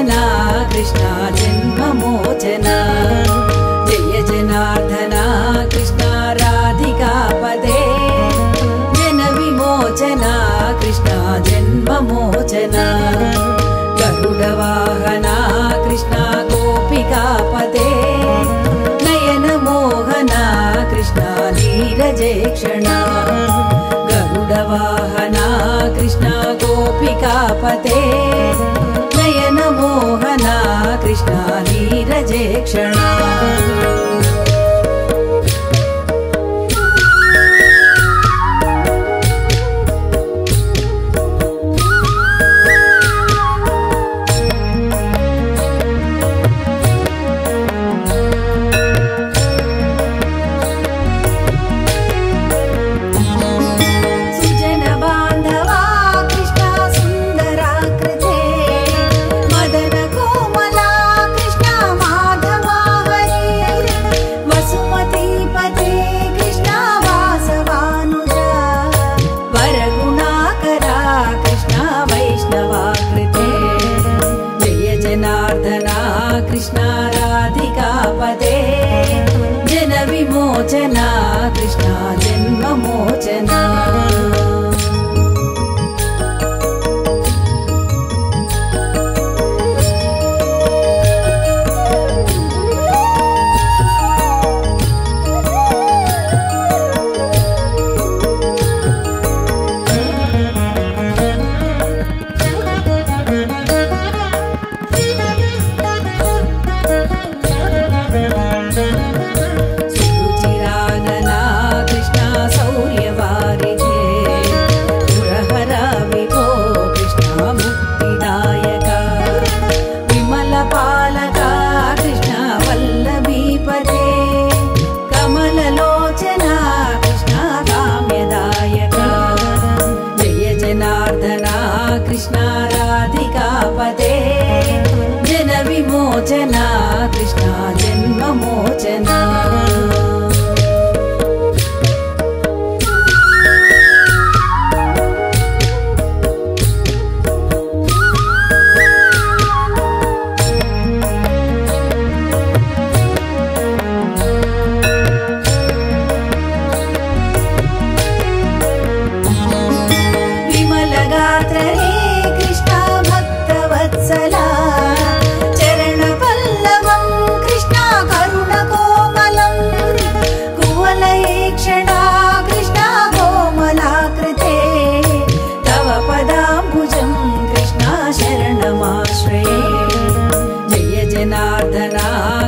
विमोचना कृष्णा जन्ममोचना जय जनार्दना कृष्णा राधिकापदे जन विमोचना कृष्णा जन्ममोचना गरुडवाहना कृष्णा गोपिकापदे नयन मोहना कृष्णा नीरजेक्षणा गरुडवाहना कृष्णा गोपिकापते नयन मोहना कृष्णा नीरजेक्षणा कृष्णा राधिकापदे जन विमोचना कृष्णा जन्ममोचना कृष्णा राधिकापदे जन विमोचना कृष्णा जन्ममोचना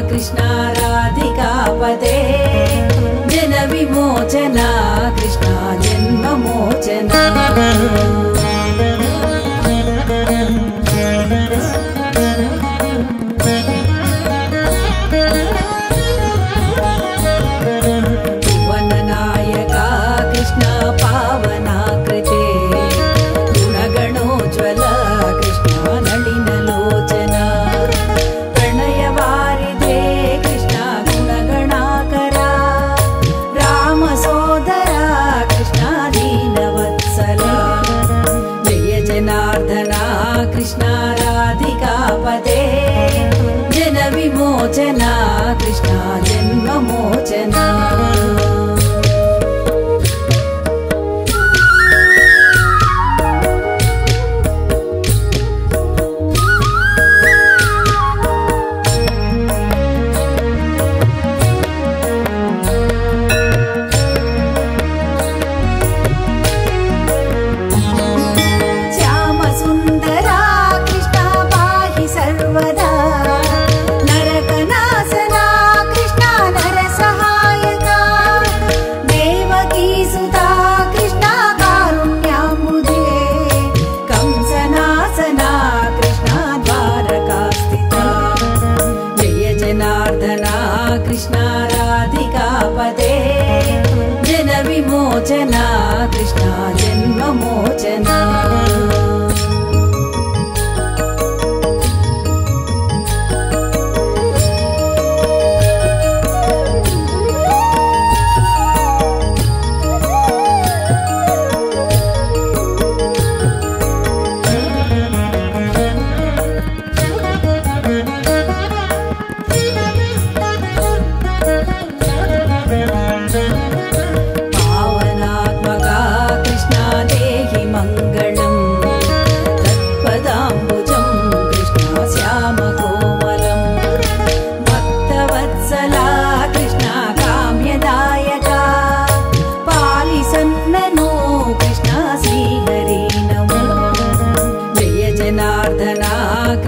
कृष्णा राधिकापदे जन विमोचना कृष्णा जन्ममोचना भुवननायका कृष्णा पावना कृते गुणगणोज्ज्वल कृष्णा नलिनलोचना कृष्णा राधिकापदे जन विमोचना कृष्णा जन्ममोचना कृष्णा राधिकापदे जन विमोचना कृष्णा जन्ममोचना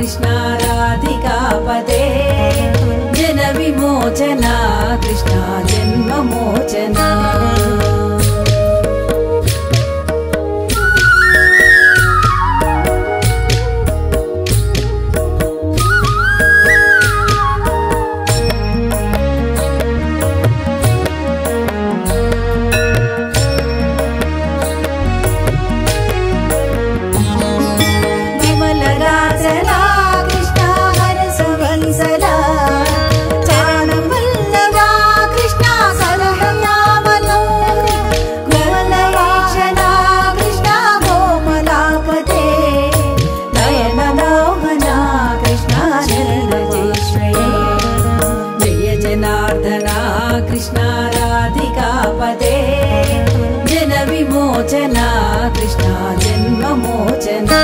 कृष्णा राधिकापते जन विमोचना कृष्णा जन्ममोचना कृष्णा राधिकापते जन विमोचना कृष्णा जन्ममोचना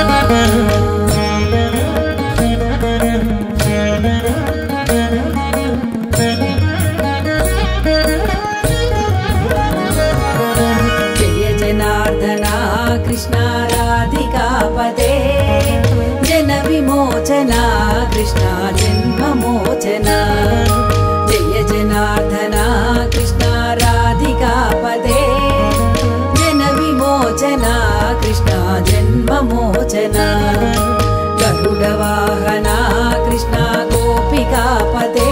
जय जनार्दना कृष्णा राधिकापते जन विमोचना कृष्णा जन्ममोचना जय जनार्दना कृष्णा राधिकापते जन विमोचना कृष्णा जन्ममोचना गरुडवाहना कृष्णा गोपिकापते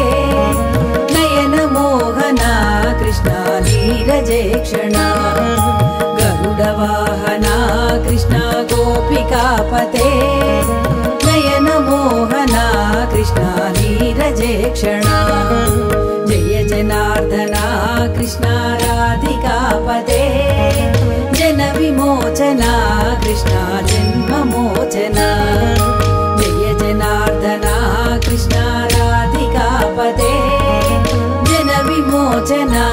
नयन मोहना कृष्णा नीरजेक्षणा गरुडवाहना कृष्णा गोपिकापते नयन मोहना कृष्णा नीरजेक्षणा जय जनार्दना कृष्णा राधिकापते जन विमोचना कृष्णा जन्ममोचना जय जनार्दना कृष्णा राधिकापते जन विमोचना